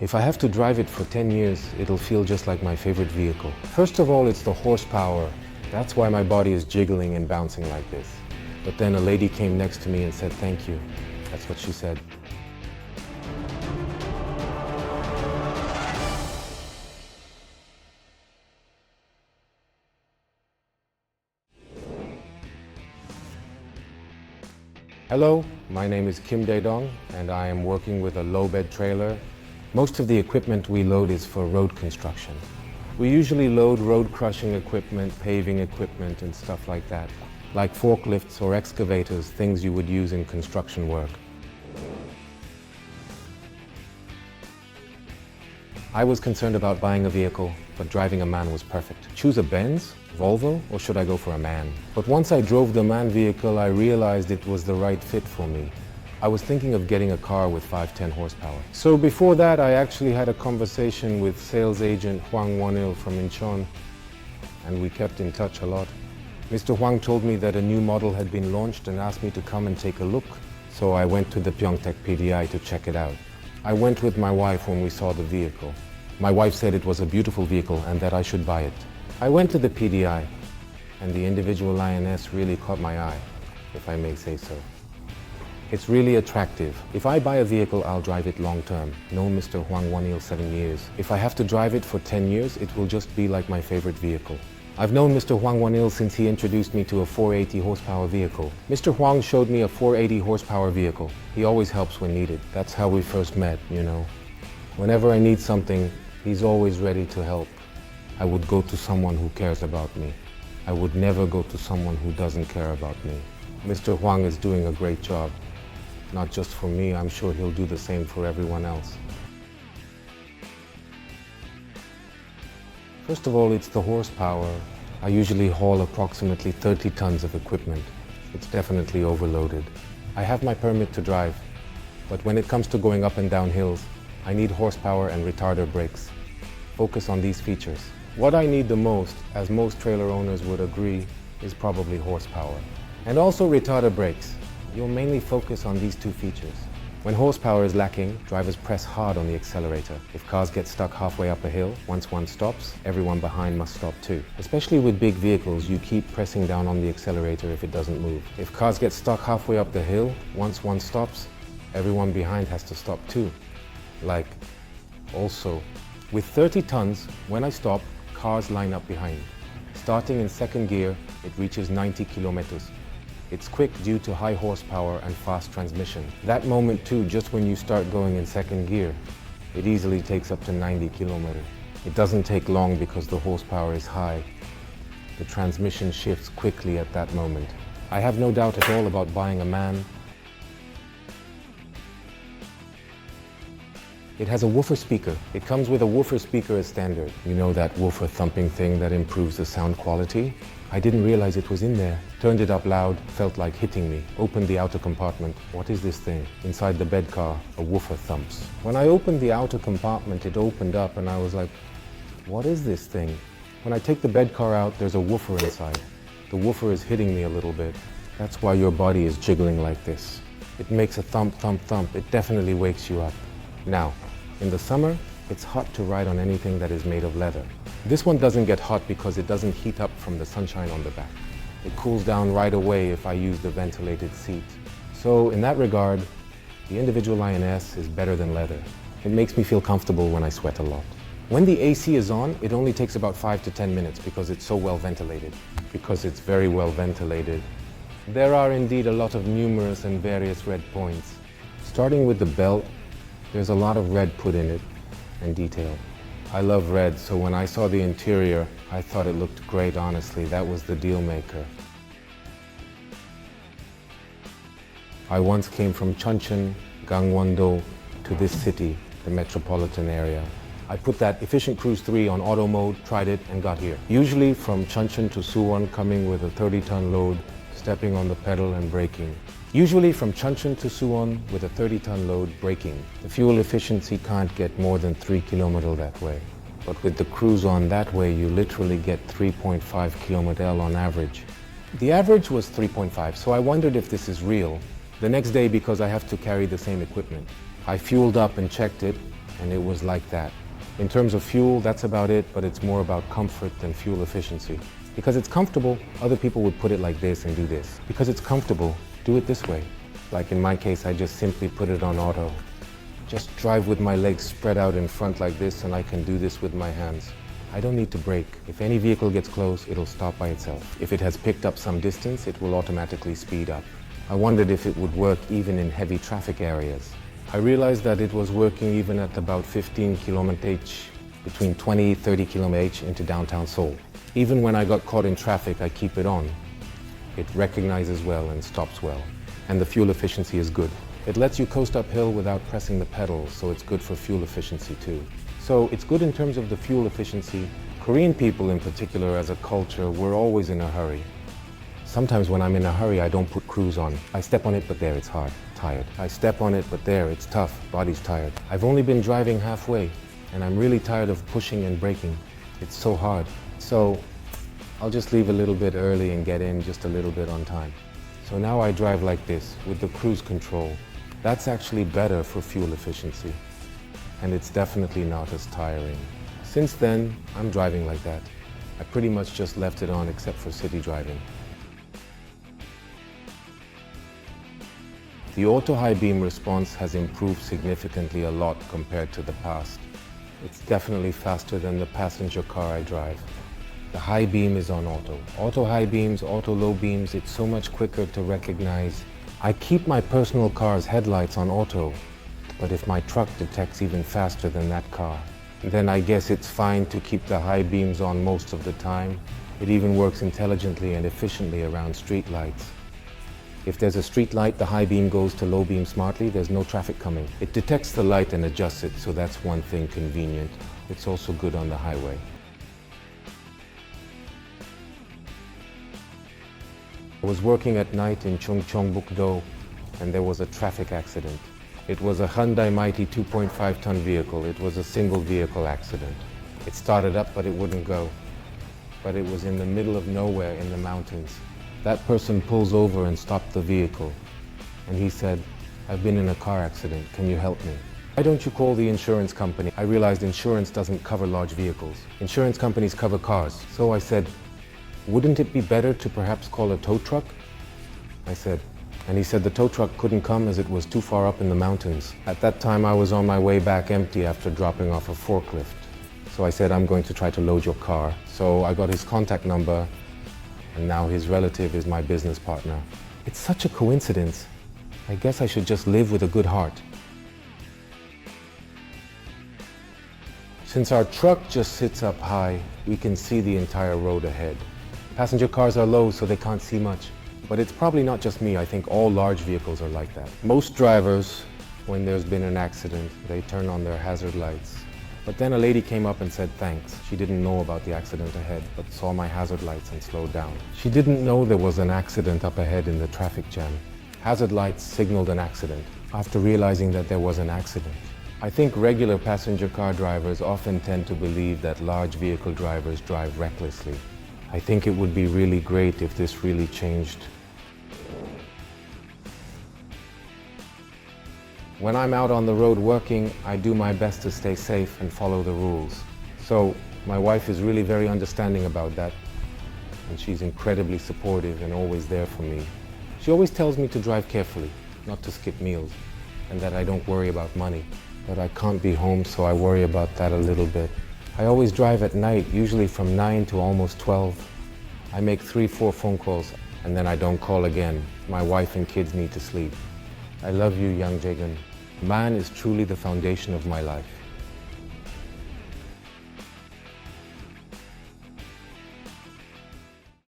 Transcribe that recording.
If I have to drive it for 10 years, it'll feel just like my favorite vehicle. First of all, it's the horsepower. That's why my body is jiggling and bouncing like this. But then a lady came next to me and said, "Thank you." That's what she said. Hello, my name is Kim Dae-dong, and I am working with a low-bed trailer. Most of the equipment we load is for road construction. We usually load road crushing equipment, paving equipment, and stuff like that, like forklifts or excavators, things you would use in construction work. I was concerned about buying a vehicle, but driving a man was perfect. Choose a Benz, Volvo, or should I go for a man? But once I drove the man vehicle, I realized it was the right fit for me. I was thinking of getting a car with 510 horsepower. So before that, I actually had a conversation with sales agent Hwang Won-il from Incheon, and we kept in touch a lot. Mr. Hwang told me that a new model had been launched and asked me to come and take a look. So I went to the Pyeongtaek PDI to check it out. I went with my wife when we saw the vehicle. My wife said it was a beautiful vehicle and that I should buy it. I went to the PDI, and the individual lioness really caught my eye, if I may say so. It's really attractive. If I buy a vehicle, I'll drive it long term. Known Mr. Hwang Won-il 7 years. If I have to drive it for 10 years, it will just be like my favorite vehicle. I've known Mr. Hwang Won-il since he introduced me to a 480 horsepower vehicle. Mr. Hwang showed me a 480 horsepower vehicle. He always helps when needed. That's how we first met, you know. Whenever I need something, he's always ready to help. I would go to someone who cares about me. I would never go to someone who doesn't care about me. Mr. Hwang is doing a great job. Not just for me, I'm sure he'll do the same for everyone else. First of all, it's the horsepower. I usually haul approximately 30 tons of equipment. It's definitely overloaded. I have my permit to drive, but when it comes to going up and down hills, I need horsepower and retarder brakes. Focus on these features. What I need the most, as most trailer owners would agree, is probably horsepower. And also retarder brakes. You'll mainly focus on these two features. When horsepower is lacking, drivers press hard on the accelerator. If cars get stuck halfway up a hill, once one stops, everyone behind must stop too. Especially with big vehicles, you keep pressing down on the accelerator if it doesn't move. If cars get stuck halfway up the hill, once one stops, everyone behind has to stop too. Also, with 30 tons, when I stop, cars line up behind. Starting in second gear, it reaches 90 kilometers. It's quick due to high horsepower and fast transmission. That moment too, just when you start going in second gear, it easily takes up to 90 kilometers. It doesn't take long because the horsepower is high. The transmission shifts quickly at that moment. I have no doubt at all about buying a man. It has a woofer speaker. It comes with a woofer speaker as standard. You know that woofer thumping thing that improves the sound quality? I didn't realize it was in there. Turned it up loud, felt like hitting me. Opened the outer compartment. What is this thing? Inside the bed car, a woofer thumps. When I opened the outer compartment, it opened up and I was like, what is this thing? When I take the bed car out, there's a woofer inside. The woofer is hitting me a little bit. That's why your body is jiggling like this. It makes a thump, thump, thump. It definitely wakes you up. Now, in the summer, it's hot to ride on anything that is made of leather. This one doesn't get hot because it doesn't heat up from the sunshine on the back. It cools down right away if I use the ventilated seat. So in that regard, the individual lioness is better than leather. It makes me feel comfortable when I sweat a lot. When the AC is on, it only takes about 5 to 10 minutes because it's so well ventilated. Because it's very well ventilated. There are indeed a lot of numerous and various red points. Starting with the belt, there's a lot of red put in it and detail. I love red, so when I saw the interior, I thought it looked great, honestly. That was the deal maker. I once came from Chuncheon, Gangwon-do, to this city, the metropolitan area. I put that Efficient Cruise 3 on auto mode, tried it, and got here. Usually from Chuncheon to Suwon, coming with a 30-ton load, stepping on the pedal and braking. Usually from Chuncheon to Suwon with a 30-ton load, braking. The fuel efficiency can't get more than 3 kilometers that way. But with the cruise on that way, you literally get 3.5 kilometers on average. The average was 3.5, so I wondered if this is real. The next day, because I have to carry the same equipment, I fueled up and checked it, and it was like that. In terms of fuel, that's about it, but it's more about comfort than fuel efficiency. Because it's comfortable, other people would put it like this and do this. Because it's comfortable, do it this way. Like in my case, I just simply put it on auto. Just drive with my legs spread out in front like this, and I can do this with my hands. I don't need to brake. If any vehicle gets close, it'll stop by itself. If it has picked up some distance, it will automatically speed up. I wondered if it would work even in heavy traffic areas. I realized that it was working even at about 15 km/h, between 20-30 km/h into downtown Seoul. Even when I got caught in traffic, I keep it on. It recognizes well and stops well. And the fuel efficiency is good. It lets you coast uphill without pressing the pedals, so it's good for fuel efficiency too. So it's good in terms of the fuel efficiency. Korean people in particular, as a culture, we're always in a hurry. Sometimes when I'm in a hurry, I don't put cruise on. I step on it, but there it's hard, tired. I step on it, but there it's tough, body's tired. I've only been driving halfway, and I'm really tired of pushing and braking. It's so hard. So I'll just leave a little bit early and get in just a little bit on time. So now I drive like this, with the cruise control. That's actually better for fuel efficiency. And it's definitely not as tiring. Since then, I'm driving like that. I pretty much just left it on except for city driving. The auto high beam response has improved significantly a lot compared to the past. It's definitely faster than the passenger car I drive. The high beam is on auto. Auto high beams, auto low beams, it's so much quicker to recognize. I keep my personal car's headlights on auto, but if my truck detects even faster than that car, then I guess it's fine to keep the high beams on most of the time. It even works intelligently and efficiently around street lights. If there's a street light, the high beam goes to low beam smartly, there's no traffic coming. It detects the light and adjusts it, so that's one thing convenient. It's also good on the highway. I was working at night in Chungcheongbuk-do, and there was a traffic accident. It was a Hyundai Mighty 2.5-ton vehicle. It was a single vehicle accident. It started up, but it wouldn't go. But it was in the middle of nowhere in the mountains. That person pulls over and stopped the vehicle. And he said, "I've been in a car accident. Can you help me?" "Why don't you call the insurance company?" I realized insurance doesn't cover large vehicles. Insurance companies cover cars. So I said, "Wouldn't it be better to perhaps call a tow truck?" I said, and he said the tow truck couldn't come as it was too far up in the mountains. At that time, I was on my way back empty after dropping off a forklift. So I said, "I'm going to try to load your car." So I got his contact number, and now his relative is my business partner. It's such a coincidence. I guess I should just live with a good heart. Since our truck just sits up high, we can see the entire road ahead. Passenger cars are low, so they can't see much. But it's probably not just me. I think all large vehicles are like that. Most drivers, when there's been an accident, they turn on their hazard lights. But then a lady came up and said thanks. She didn't know about the accident ahead, but saw my hazard lights and slowed down. She didn't know there was an accident up ahead in the traffic jam. Hazard lights signaled an accident after realizing that there was an accident. I think regular passenger car drivers often tend to believe that large vehicle drivers drive recklessly. I think it would be really great if this really changed. When I'm out on the road working, I do my best to stay safe and follow the rules. So my wife is really very understanding about that, and she's incredibly supportive and always there for me. She always tells me to drive carefully, not to skip meals, and that I don't worry about money. But I can't be home, so I worry about that a little bit. I always drive at night, usually from 9 to almost 12. I make 3-4 phone calls, and then I don't call again. My wife and kids need to sleep. I love you, young Jagan. Man is truly the foundation of my life.